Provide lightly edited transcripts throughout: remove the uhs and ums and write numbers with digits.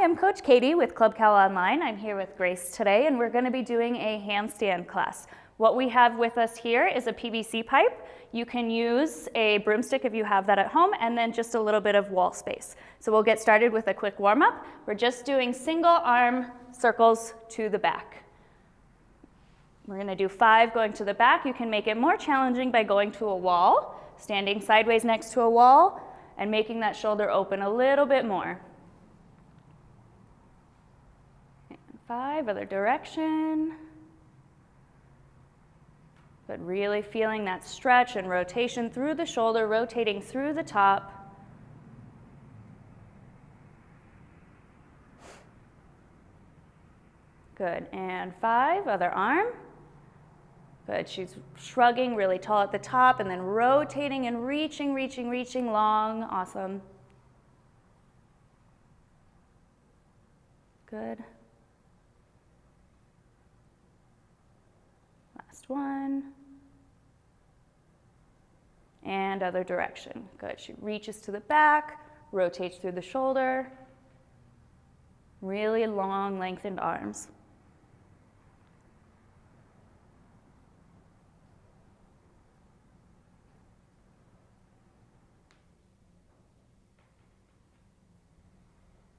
I'm Coach Katie with Club Cal Online. I'm here with Grace today, and we're going to be doing a handstand class. What we have with us here is a PVC pipe. You can use a broomstick if you have that at home, and then just a little bit of wall space. So we'll get started with a quick warm-up. We're just doing single arm circles to the back. We're going to do 5 going to the back. You can make it more challenging by going to a wall, standing sideways next to a wall, and making that shoulder open a little bit more. And 5, other direction. But really feeling that stretch and rotation through the shoulder, rotating through the top. Good, and 5, other arm. Good, she's shrugging really tall at the top and then rotating and reaching, reaching, reaching long. Awesome. Good. Last one. And other direction. Good, she reaches to the back, rotates through the shoulder. Really long, lengthened arms.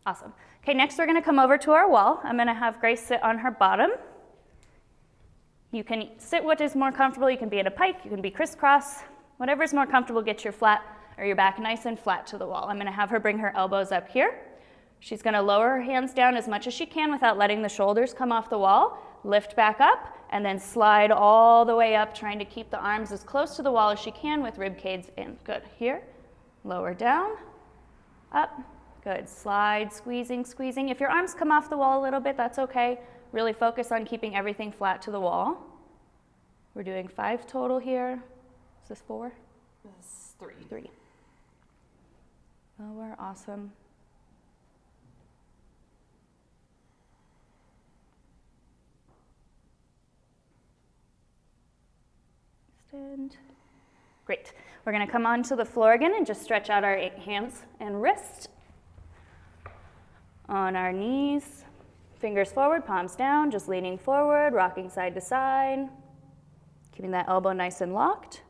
Awesome. Okay, next we're going to come over to our wall. I'm going to have Grace sit on her bottom. You can sit what is more comfortable. You can be in a pike, you can be crisscross. Whatever is more comfortable, get your back nice and flat to the wall. I'm going to have her bring her elbows up here. She's going to lower her hands down as much as she can without letting the shoulders come off the wall. Lift back up and then slide all the way up, trying to keep the arms as close to the wall as she can with rib cage in. Good. Here, lower down, up. Good, slide, squeezing, squeezing. If your arms come off the wall a little bit, that's okay. Really focus on keeping everything flat to the wall. We're doing 5 total here. Is this 4? This is 3. 3. Lower, awesome. Extend. Great. We're going to come onto the floor again and just stretch out our hands and wrists. On our knees, fingers forward, palms down, just leaning forward, rocking side to side, keeping that elbow nice and locked.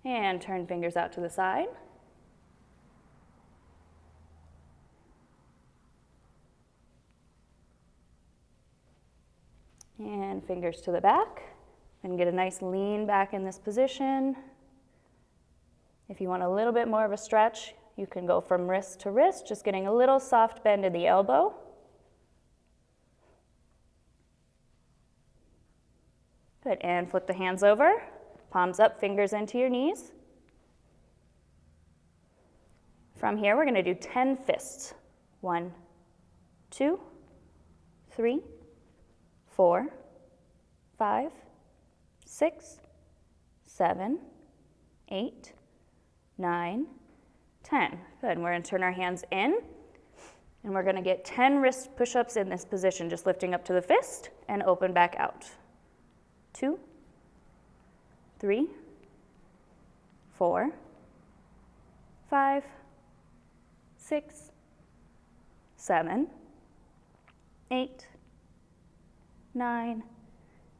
And turn fingers out to the side. And fingers to the back. And get a nice lean back in this position. If you want a little bit more of a stretch, you can go from wrist to wrist, just getting a little soft bend in the elbow. Good, and flip the hands over, palms up, fingers into your knees. From here, we're gonna do 10 fists. 1, 2, 3, 4, 5, 6, 7, 8, 9, 10. Good, and we're going to turn our hands in, and we're going to get 10 wrist push-ups in this position, just lifting up to the fist and open back out. 2, 3, 4, 5, 6, 7, 8, 9,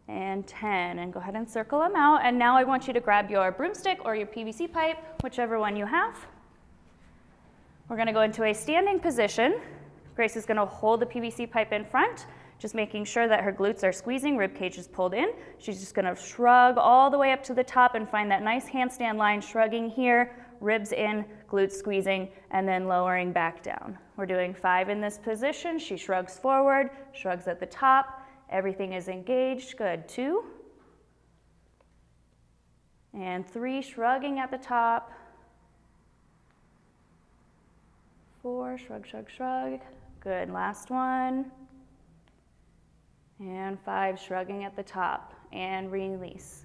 and 10, and go ahead and circle them out. And now I want you to grab your broomstick or your PVC pipe, whichever one you have. We're going to go into a standing position. Grace is going to hold the PVC pipe in front, just making sure that her glutes are squeezing, rib cage is pulled in. She's just going to shrug all the way up to the top and find that nice handstand line, shrugging here, ribs in, glutes squeezing, and then lowering back down. We're doing 5 in this position. She shrugs forward, shrugs at the top. Everything is engaged. Good. 2. And 3, shrugging at the top. 4, shrug, shrug, shrug. Good. Last one. And 5, shrugging at the top. And release.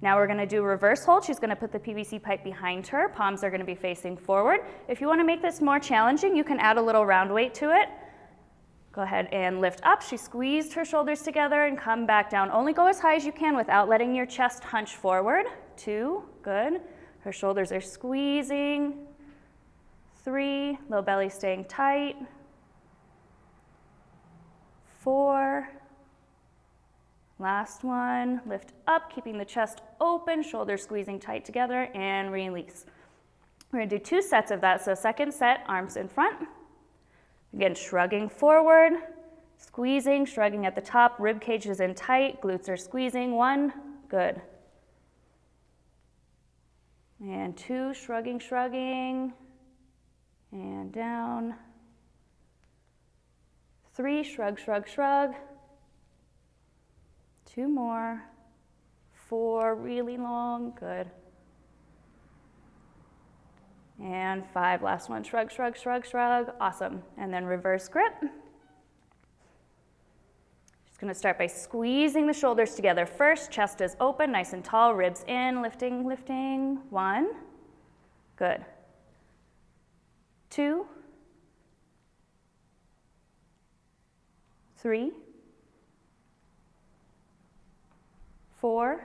Now we're going to do reverse hold. She's going to put the PVC pipe behind her. Palms are going to be facing forward. If you want to make this more challenging, you can add a little round weight to it. Go ahead and lift up. She squeezed her shoulders together and come back down. Only go as high as you can without letting your chest hunch forward. 2, good. Her shoulders are squeezing. 3, low belly staying tight. 4, last one, lift up, keeping the chest open, shoulders squeezing tight together, and release. We're gonna do 2 sets of that, so second set, arms in front. Again, shrugging forward, squeezing, shrugging at the top, rib cage is in tight, glutes are squeezing. 1, good. And 2, shrugging, shrugging, and down. 3, shrug, shrug, shrug. 2 more. 4, really long, good. And 5, last one, shrug, shrug, shrug, shrug, awesome. And then reverse grip. Just gonna start by squeezing the shoulders together. First, chest is open, nice and tall, ribs in, lifting, lifting. 1, good. 2, 3, 4,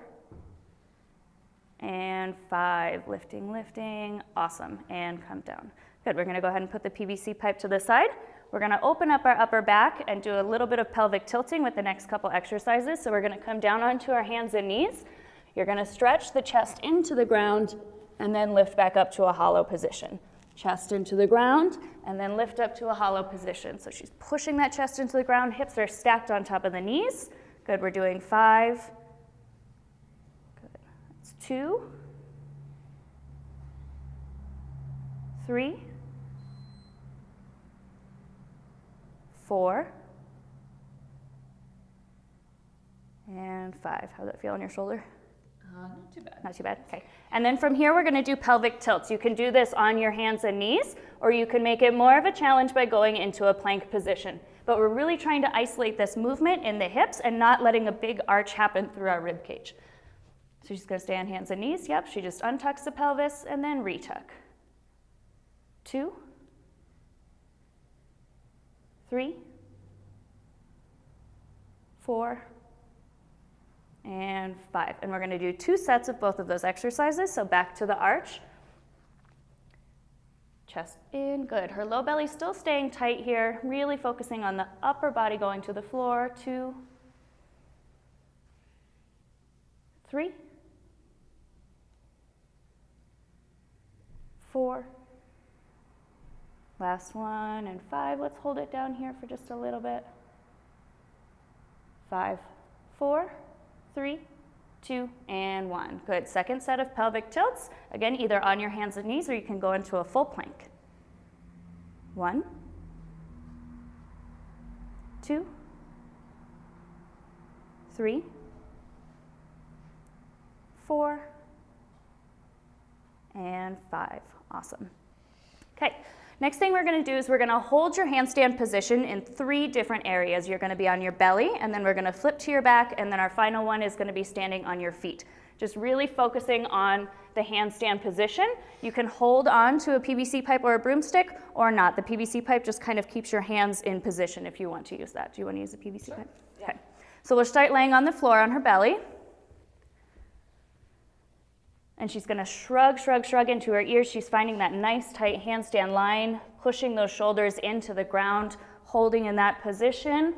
and 5, lifting, lifting, awesome, and come down. Good, we're gonna go ahead and put the PVC pipe to the side. We're gonna open up our upper back and do a little bit of pelvic tilting with the next couple exercises. So we're gonna come down onto our hands and knees. You're gonna stretch the chest into the ground and then lift back up to a hollow position. Chest into the ground and then lift up to a hollow position. So she's pushing that chest into the ground, hips are stacked on top of the knees. Good, we're doing 5. 2, 3, 4, and 5. How's that feel on your shoulder? Not too bad. Not too bad, okay. And then from here, we're gonna do pelvic tilts. You can do this on your hands and knees, or you can make it more of a challenge by going into a plank position. But we're really trying to isolate this movement in the hips and not letting a big arch happen through our rib cage. So she's gonna stay on hands and knees. Yep, she just untucks the pelvis and then retuck. 2, 3, 4, and 5. And we're gonna do 2 sets of both of those exercises. So back to the arch. Chest in, good. Her low belly still staying tight here, really focusing on the upper body going to the floor. 2, 3, 4, last one, and 5. Let's hold it down here for just a little bit. 5, 4, 3, 2, and 1. Good. Second set of pelvic tilts. Again, either on your hands and knees or you can go into a full plank. 1, 2, 3, 4, and 5. Awesome. Okay, next thing we're gonna do is we're gonna hold your handstand position in 3 different areas. You're gonna be on your belly, and then we're gonna flip to your back, and then our final one is gonna be standing on your feet. Just really focusing on the handstand position. You can hold on to a PVC pipe or a broomstick or not. The PVC pipe just kind of keeps your hands in position if you want to use that. Do you want to use a PVC pipe? Yeah. Okay, so we'll start laying on the floor on her belly. And she's gonna shrug, shrug, shrug into her ears. She's finding that nice tight handstand line, pushing those shoulders into the ground, holding in that position.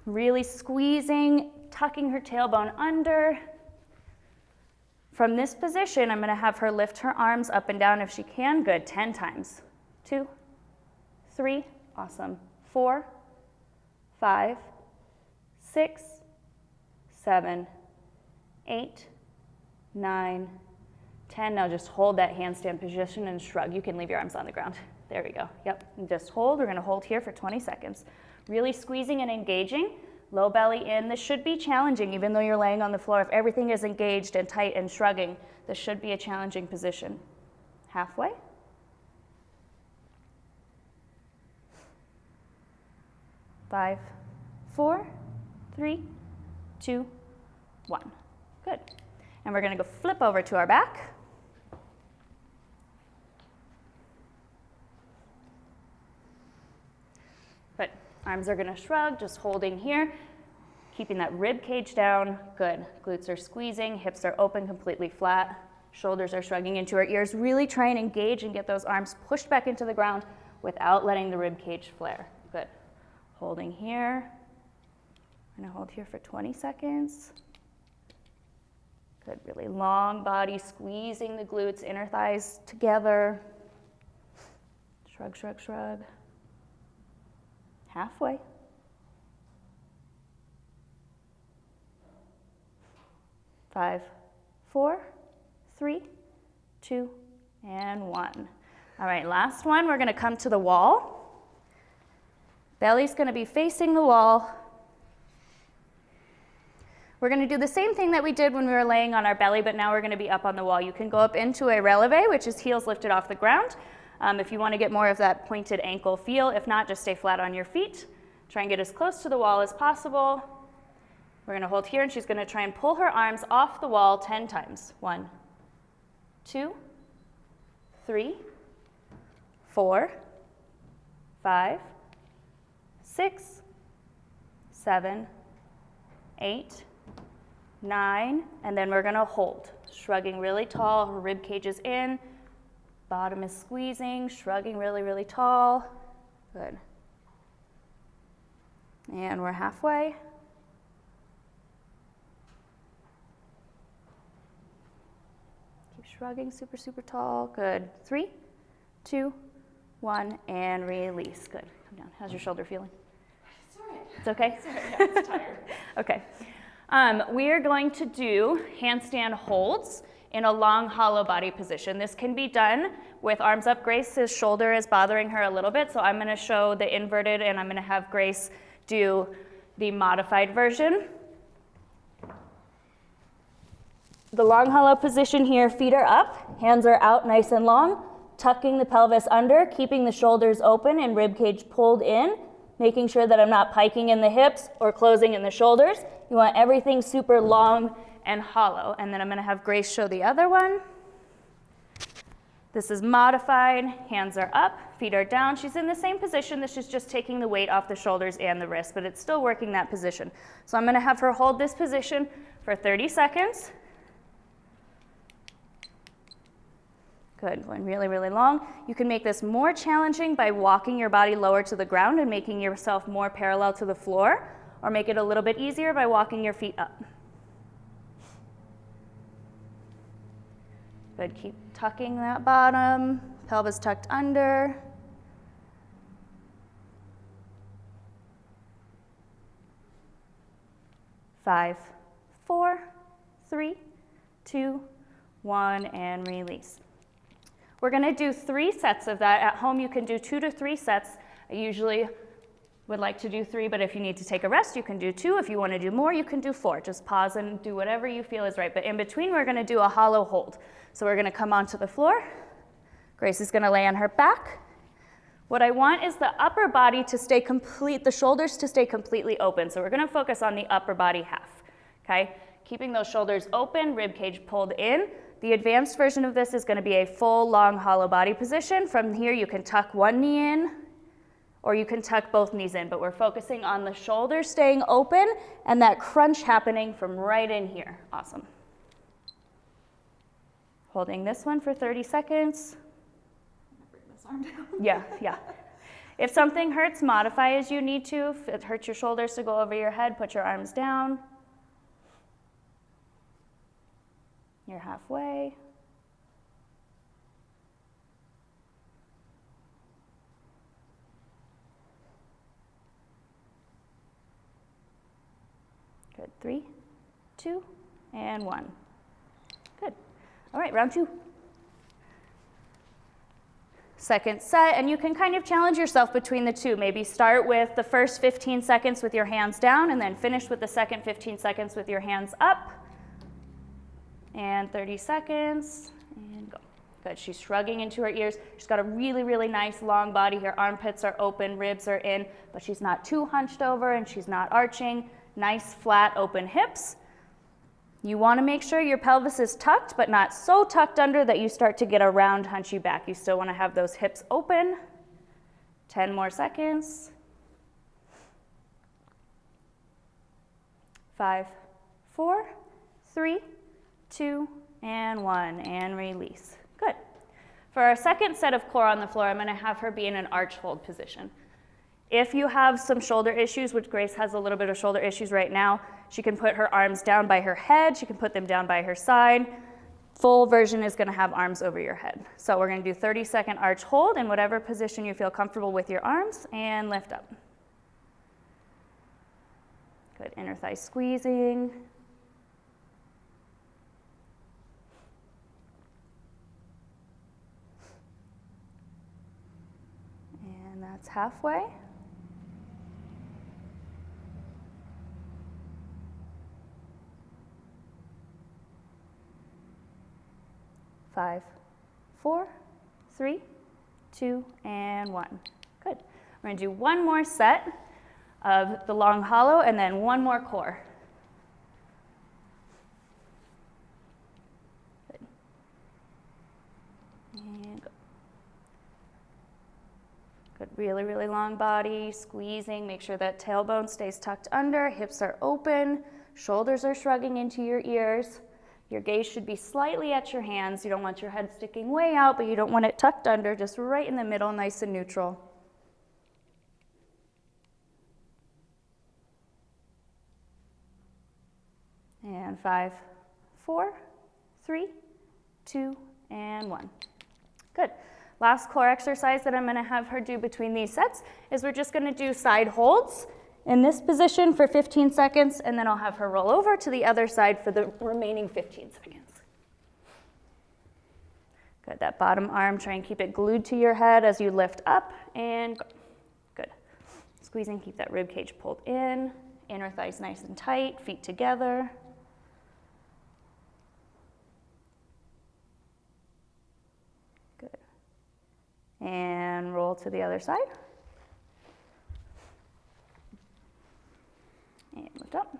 Really squeezing, tucking her tailbone under. From this position, I'm gonna have her lift her arms up and down if she can. Good, 10 times. 2, 3, awesome. 4, 5, 6, 7, 8, 9, 10. Now just hold that handstand position and shrug. You can leave your arms on the ground. There we go. Yep, and just hold. We're gonna hold here for 20 seconds. Really squeezing and engaging. Low belly in. This should be challenging even though you're laying on the floor. If everything is engaged and tight and shrugging, this should be a challenging position. Halfway. Five, 4, 3, 2, 1. Good. And we're gonna go flip over to our back. Good. Arms are gonna shrug, just holding here, keeping that rib cage down. Good. Glutes are squeezing, hips are open, completely flat. Shoulders are shrugging into our ears. Really try and engage and get those arms pushed back into the ground without letting the rib cage flare. Good. Holding here. I'm gonna hold here for 20 seconds. Good, really long body, squeezing the glutes, inner thighs together. Shrug, shrug, shrug. Halfway. Five, 4, 3, 2, and 1. All right, last one, we're gonna come to the wall. Belly's gonna be facing the wall. We're gonna do the same thing that we did when we were laying on our belly, but now we're gonna be up on the wall. You can go up into a releve, which is heels lifted off the ground. If you wanna get more of that pointed ankle feel. If not, just stay flat on your feet. Try and get as close to the wall as possible. We're gonna hold here, and she's gonna try and pull her arms off the wall 10 times. 1, 2, 3, 4, 5, 6, 7, 8, 9, and then we're gonna hold. Shrugging really tall, her rib cage is in, bottom is squeezing, shrugging really, really tall. Good. And we're halfway. Keep shrugging super, super tall. Good. 3, 2, 1, and release. Good. Come down. How's your shoulder feeling? It's all right. It's okay? It's all right. Yeah, it's tired. Okay. We are going to do handstand holds in a long hollow body position. This can be done with arms up. Grace's shoulder is bothering her a little bit, so I'm going to show the inverted, and I'm going to have Grace do the modified version. The long hollow position here, feet are up, hands are out nice and long, tucking the pelvis under, keeping the shoulders open and rib cage pulled in, making sure that I'm not piking in the hips or closing in the shoulders. You want everything super long and hollow. And then I'm gonna have Grace show the other one. This is modified, hands are up, feet are down. She's in the same position, this is just taking the weight off the shoulders and the wrist, but it's still working that position. So I'm gonna have her hold this position for 30 seconds. Good, going really, really long. You can make this more challenging by walking your body lower to the ground and making yourself more parallel to the floor, or make it a little bit easier by walking your feet up. Good, keep tucking that bottom, pelvis tucked under. Five, 4, 3, 2, 1, and release. We're gonna do 3 sets of that. At home, you can do 2 to 3 sets. I usually would like to do 3, but if you need to take a rest, you can do 2. If you wanna do more, you can do 4. Just pause and do whatever you feel is right. But in between, we're gonna do a hollow hold. So we're gonna come onto the floor. Grace is gonna lay on her back. What I want is the upper body to stay complete, the shoulders to stay completely open. So we're gonna focus on the upper body half, okay? Keeping those shoulders open, rib cage pulled in. The advanced version of this is gonna be a full, long, hollow body position. From here, you can tuck one knee in, or you can tuck both knees in, but we're focusing on the shoulders staying open and that crunch happening from right in here. Awesome. Holding this one for 30 seconds. Bring this arm down. Yeah. If something hurts, modify as you need to. If it hurts your shoulders to go over your head, put your arms down. You're halfway. Good, 3, 2, and 1. Good. All right, round 2. Second set, and you can kind of challenge yourself between the two. Maybe start with the first 15 seconds with your hands down, and then finish with the second 15 seconds with your hands up. And 30 seconds, and go. Good, she's shrugging into her ears. She's got a really, really nice long body here. Armpits are open, ribs are in, but she's not too hunched over and she's not arching. Nice, flat, open hips. You wanna make sure your pelvis is tucked, but not so tucked under that you start to get a round, hunchy back. You still wanna have those hips open. 10 more seconds. 5, 4, 3, 2, and 1, and release. Good. For our second set of core on the floor, I'm going to have her be in an arch hold position. If you have some shoulder issues, which Grace has a little bit of shoulder issues right now, she can put her arms down by her head, she can put them down by her side. Full version is going to have arms over your head. So we're going to do 30-second arch hold in whatever position you feel comfortable with your arms, and lift up. Good, inner thigh squeezing. And that's halfway. Five, 4, 3, 2, and 1. Good. We're going to do one more set of the long hollow and then one more core. Good. And go. Good. Really, really long body, squeezing. Make sure that tailbone stays tucked under, hips are open, shoulders are shrugging into your ears. Your gaze should be slightly at your hands. You don't want your head sticking way out, but you don't want it tucked under, just right in the middle, nice and neutral. And 5, 4, 3, 2, and 1. Good. Last core exercise that I'm going to have her do between these sets is we're just going to do side holds in this position for 15 seconds, and then I'll have her roll over to the other side for the remaining 15 seconds. Good, that bottom arm, try and keep it glued to your head as you lift up, and go. Good. Squeezing, keep that rib cage pulled in, inner thighs nice and tight, feet together. Good. And roll to the other side. And lift up.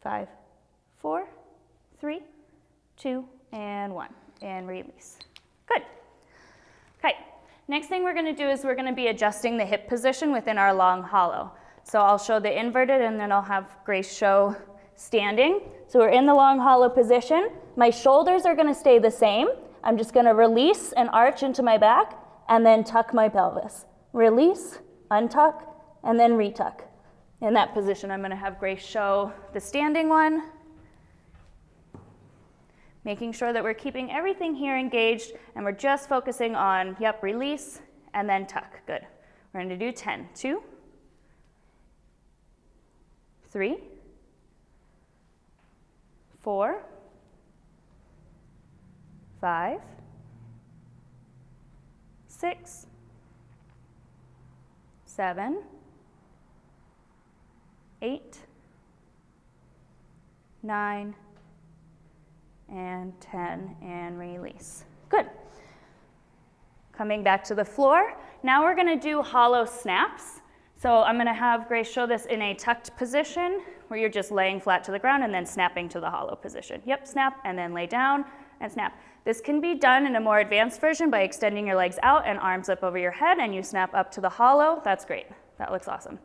Five, 4, 3, 2, and 1. And release. Good. Okay. Next thing we're going to do is we're going to be adjusting the hip position within our long hollow. So I'll show the inverted and then I'll have Grace show standing. So we're in the long hollow position. My shoulders are going to stay the same. I'm just going to release and arch into my back and then tuck my pelvis. Release, untuck, and then retuck. In that position, I'm going to have Grace show the standing one. Making sure that we're keeping everything here engaged and we're just focusing on, release and then tuck. Good. We're going to do 10. 2, 3, 4, 5, 6, 7, 8, 9, and 10, and release. Good. Coming back to the floor. Now we're going to do hollow snaps. So I'm going to have Grace show this in a tucked position where you're just laying flat to the ground and then snapping to the hollow position. Yep, snap, and then lay down and snap. This can be done in a more advanced version by extending your legs out and arms up over your head, and you snap up to the hollow. That's great. That looks awesome.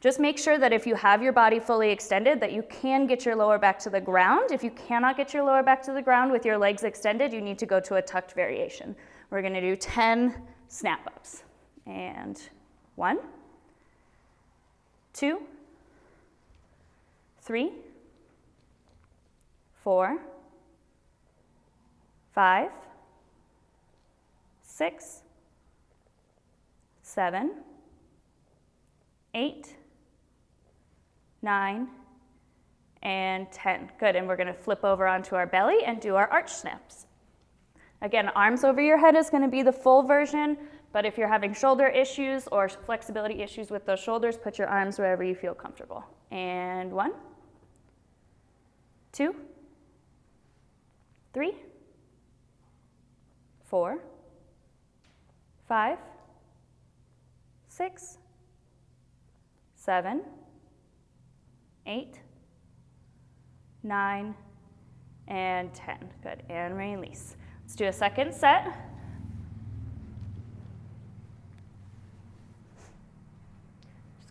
Just make sure that if you have your body fully extended, that you can get your lower back to the ground. If you cannot get your lower back to the ground with your legs extended, you need to go to a tucked variation. We're going to do 10 snap-ups. And 1, 2, 3, 4, 5, 6, 7, 8, 9, and 10. Good, and we're going to flip over onto our belly and do our arch snaps. Again, arms over your head is going to be the full version, but if you're having shoulder issues or flexibility issues with those shoulders, put your arms wherever you feel comfortable. And 1, 2, 3, 4, 5, 6, 7, 8, 9, and 10. Good, and release. Let's do a second set.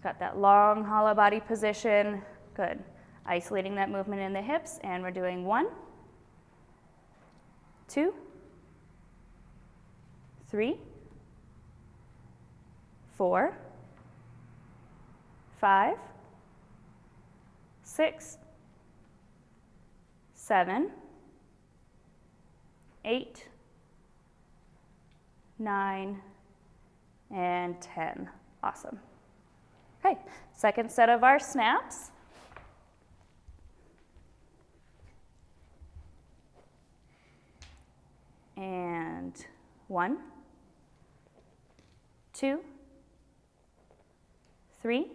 got that long hollow body position. Good. Isolating that movement in the hips, and we're doing 1, 2, 3, 4, 5, 6, 7, 8, 9, and 10. Awesome. Okay, second set of our snaps. And 1, 2, 3,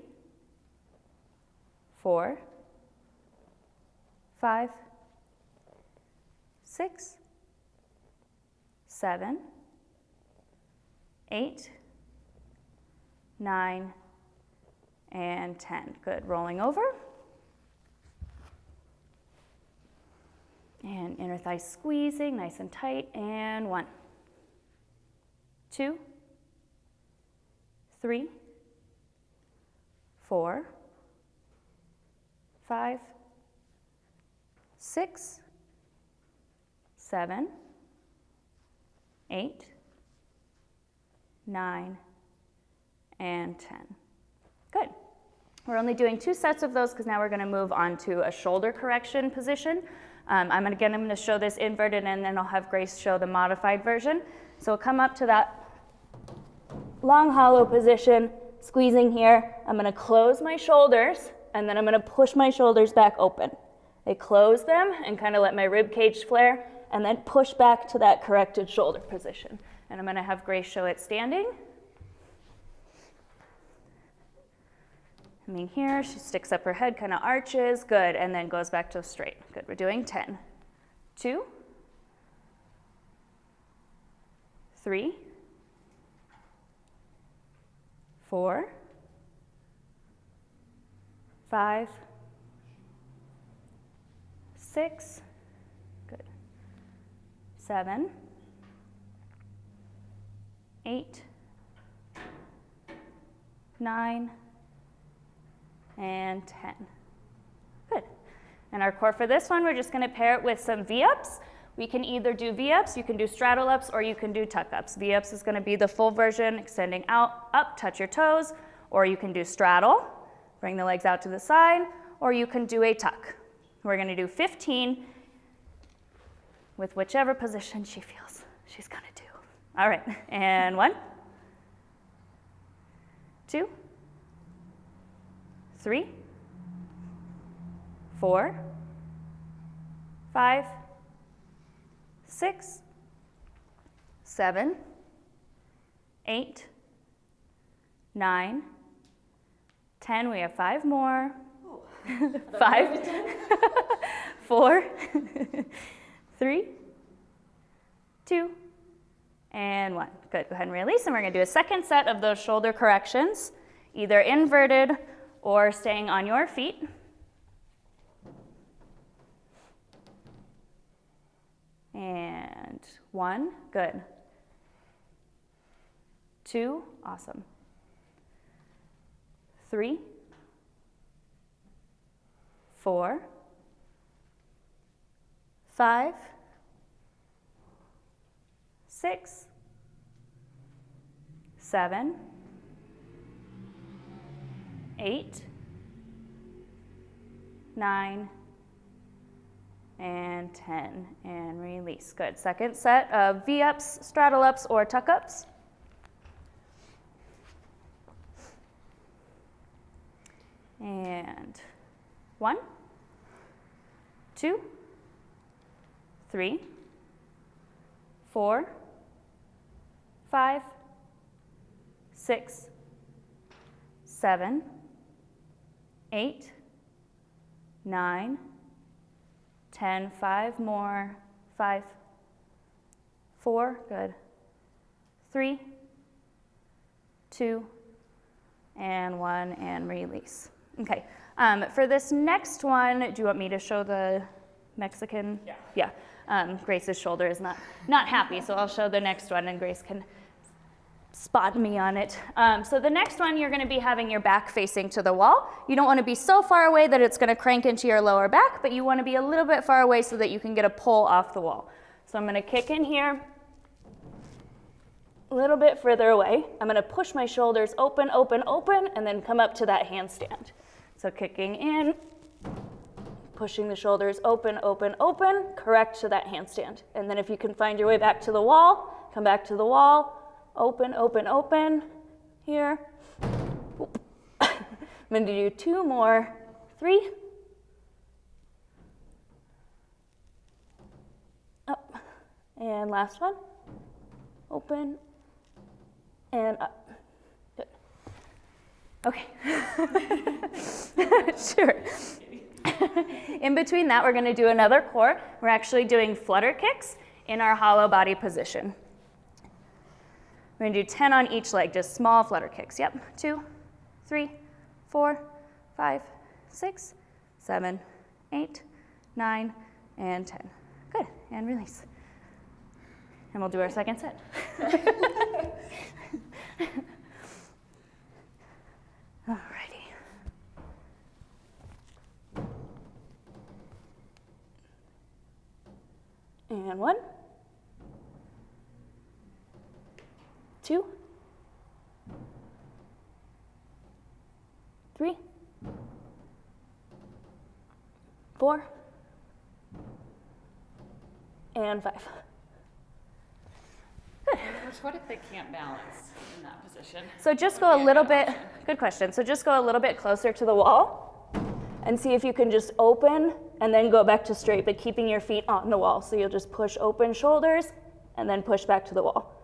4, 5, 6, 7, 8, 9, and 10. Good. Rolling over. And inner thigh squeezing, nice and tight. And 1, 2, 3, 4, 5, 6, 7, 8, 9, and 10. Good. We're only doing 2 sets of those because now we're going to move on to a shoulder correction position. I'm going to show this inverted, and then I'll have Grace show the modified version. So we'll come up to that long hollow position, squeezing here. I'm going to close my shoulders, and then I'm going to push my shoulders back open. I close them and kind of let my rib cage flare, and then push back to that corrected shoulder position. And I'm going to have Grace show it standing. Coming here, she sticks up her head, kind of arches, good, and then goes back to straight. Good, we're doing 10. 2, 3, 4, 5, 6, good, 7, 8, 9, and 10. Good. And our core for this one, we're just going to pair it with some V-ups. We can either do V-ups, you can do straddle ups, or you can do tuck ups. V-ups is going to be the full version, extending out, up, touch your toes, or you can do straddle, bring the legs out to the side, or you can do a tuck. We're going to do 15 with whichever position she feels she's going to do. All right, and 1, 2, 3, 4, 5, 6, 7, 8, 9, 10. We have 5 more. Oh. 5, 4, 3, 2, and 1. Good. Go ahead and release. And we're going to do a second set of those shoulder corrections, either inverted or staying on your feet. And 1, good. 2, awesome. 3, 4, 5, 6, 7, 8, 9, and 10, and release. Good. Second set of V-ups, straddle ups, or tuck ups. And 1, 2, 3, 4, 5, 6, 7, 8, 9, 10, 5 more, 5, 4, good, 3, 2, and 1, and release. Okay, for this next one, do you want me to show the Mexican? Yeah. Grace's shoulder is not happy, so I'll show the next one, and Grace can spot me on it. So the next one, you're going to be having your back facing to the wall. You don't want to be so far away that it's going to crank into your lower back, but you want to be a little bit far away so that you can get a pull off the wall. So I'm going to kick in here, a little bit further away. I'm going to push my shoulders open, open, open, and then come up to that handstand. So kicking in, pushing the shoulders open, open, open, correct to that handstand. And then if you can find your way back to the wall, come back to the wall, open, open, open, here. I'm going to do 2 more, 3. Up, and last one, open, and up. Good. Okay. Sure. In between that, we're going to do another core. We're actually doing flutter kicks in our hollow body position. We're going to do 10 on each leg, just small flutter kicks. Yep. 2, 3, 4, 5, 6, 7, 8, 9, and 10. Good. And release. And we'll do our second set. Alrighty. And 1, 2, 3, 4, and 5. Good. What if they can't balance in that position? So just go a little bit, good question. So just go a little bit closer to the wall and see if you can just open and then go back to straight, but keeping your feet on the wall. So you'll just push open shoulders and then push back to the wall.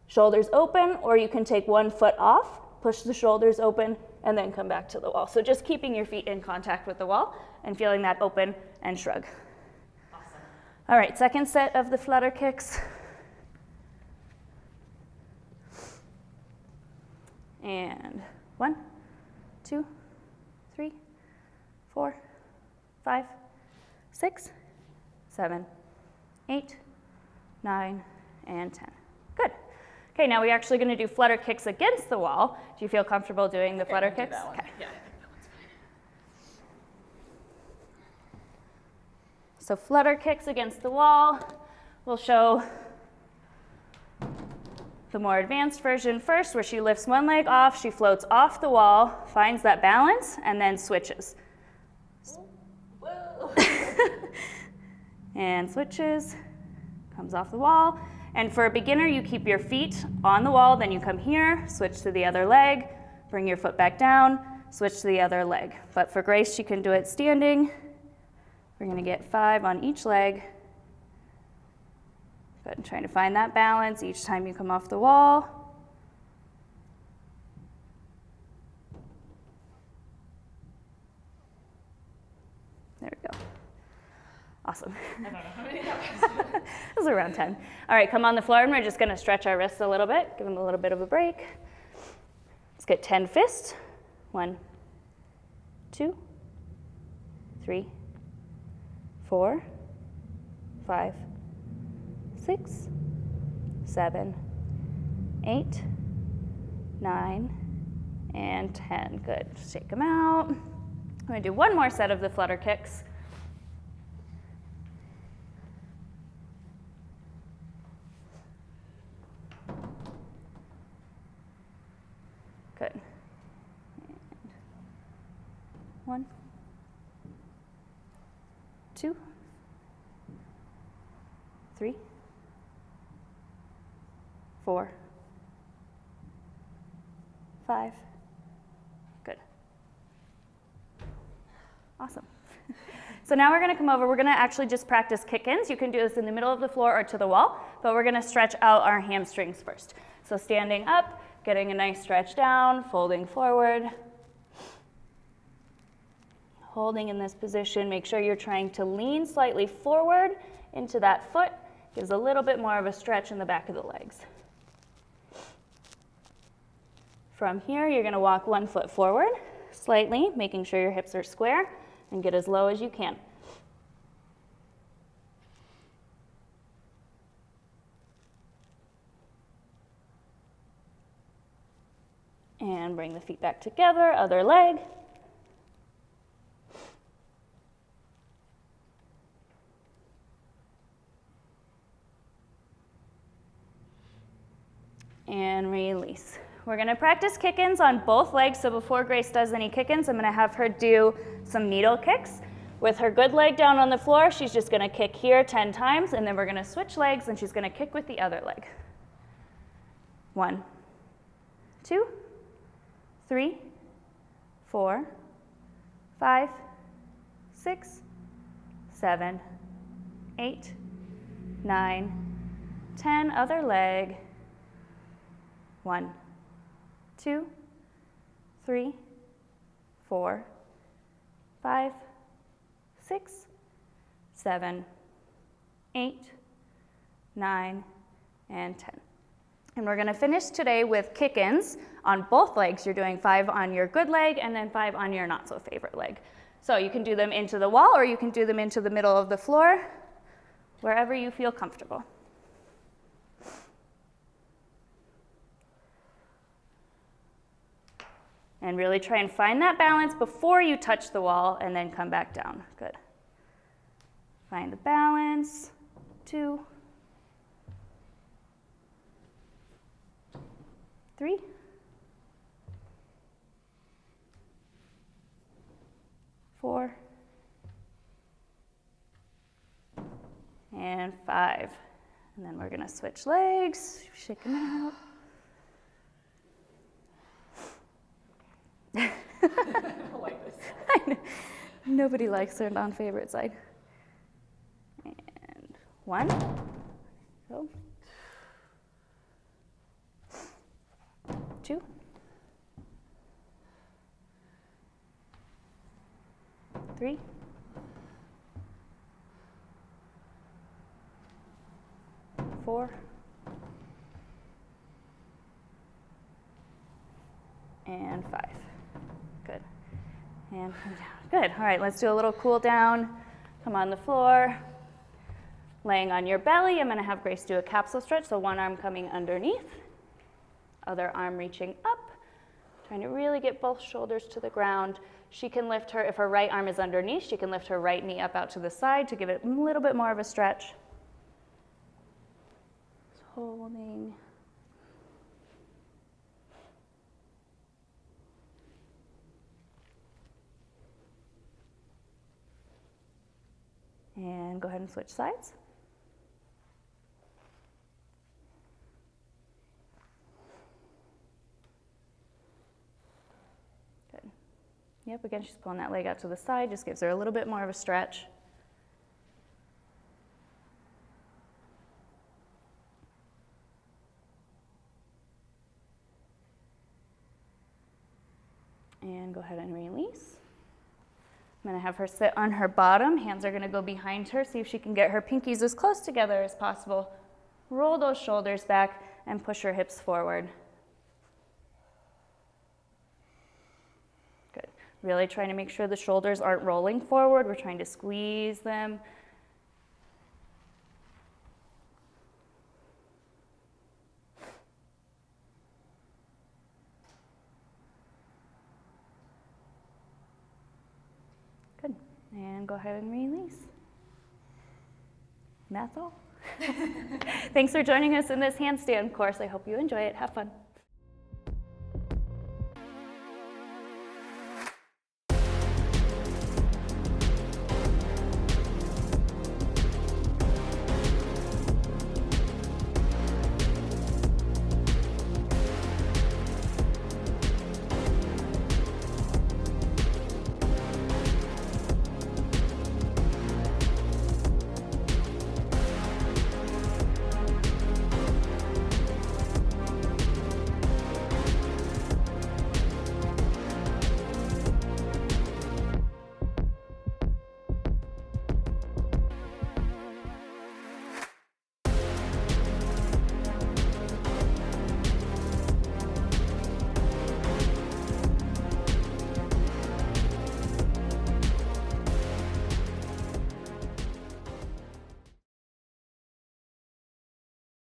Shoulders open, or you can take 1 foot off, push the shoulders open, and then come back to the wall. So just keeping your feet in contact with the wall and feeling that open and shrug. Awesome. All right, second set of the flutter kicks. And 1, 2, 3, 4, 5, 6, 7, 8, 9, and 10. Good. Okay, now we're actually going to do flutter kicks against the wall. Do you feel comfortable doing the flutter kicks? Okay. Yeah, I think that one's fine. So flutter kicks against the wall. We'll show the more advanced version first, where she lifts 1 leg off, she floats off the wall, finds that balance, and then switches. Whoa. And switches, comes off the wall. And for a beginner, you keep your feet on the wall, then you come here, switch to the other leg, bring your foot back down, switch to the other leg. But for Grace, she can do it standing. We're gonna get 5 on each leg. Good, and trying to find that balance each time you come off the wall. There we go. Awesome. I don't know how many that was. It was around 10. All right, come on the floor, and we're just gonna stretch our wrists a little bit, give them a little bit of a break. Let's get 10 fists. 1, 2, 3, 4, 5, 6, 7, 8, 9, and 10. Good. Just shake them out. I'm going to do 1 more set of the flutter kicks. Good. And 1, 2, 3, 4, 5. Good. Awesome. So now we're going to come over. We're going to actually just practice kick-ins. You can do this in the middle of the floor or to the wall, but we're going to stretch out our hamstrings first. So standing up, getting a nice stretch down, folding forward. Holding in this position. Make sure you're trying to lean slightly forward into that foot. Gives a little bit more of a stretch in the back of the legs. From here, you're going to walk 1 foot forward slightly, making sure your hips are square, and get as low as you can. And bring the feet back together, other leg. And release. We're gonna practice kick-ins on both legs, so before Grace does any kick-ins, I'm gonna have her do some needle kicks. With her good leg down on the floor, she's just gonna kick here 10 times, and then we're gonna switch legs, and she's gonna kick with the other leg. 1, 2, 3, 4, 5, 6, 7, 8, 9, 10, other leg. 1, 2, 3, 4, 5, 6, 7, 8, 9, and 10. And we're gonna finish today with kick-ins on both legs. You're doing 5 on your good leg and then 5 on your not so favorite leg. So you can do them into the wall or you can do them into the middle of the floor, wherever you feel comfortable. And really try and find that balance before you touch the wall and then come back down. Good. Find the balance. 2, 3, 4, and 5. And then we're gonna switch legs, shake them out. I like this. I know. Nobody likes their non-favorite side. And 1, go. 2, 3, 4, and 5. Good. And come down. Good. All right, let's do a little cool down. Come on the floor. Laying on your belly, I'm going to have Grace do a capsule stretch. So one arm coming underneath, other arm reaching up. Trying to really get both shoulders to the ground. She can lift her, if her right arm is underneath, she can lift her right knee up out to the side to give it a little bit more of a stretch. Just holding. And go ahead and switch sides. Good. Yep, again, she's pulling that leg out to the side, just gives her a little bit more of a stretch. And go ahead and release. I'm gonna have her sit on her bottom. Hands are gonna go behind her. See if she can get her pinkies as close together as possible. Roll those shoulders back and push her hips forward. Good. Really trying to make sure the shoulders aren't rolling forward. We're trying to squeeze them. Good. And go ahead and release. And that's all. Thanks for joining us in this handstand course. I hope you enjoy it. Have fun.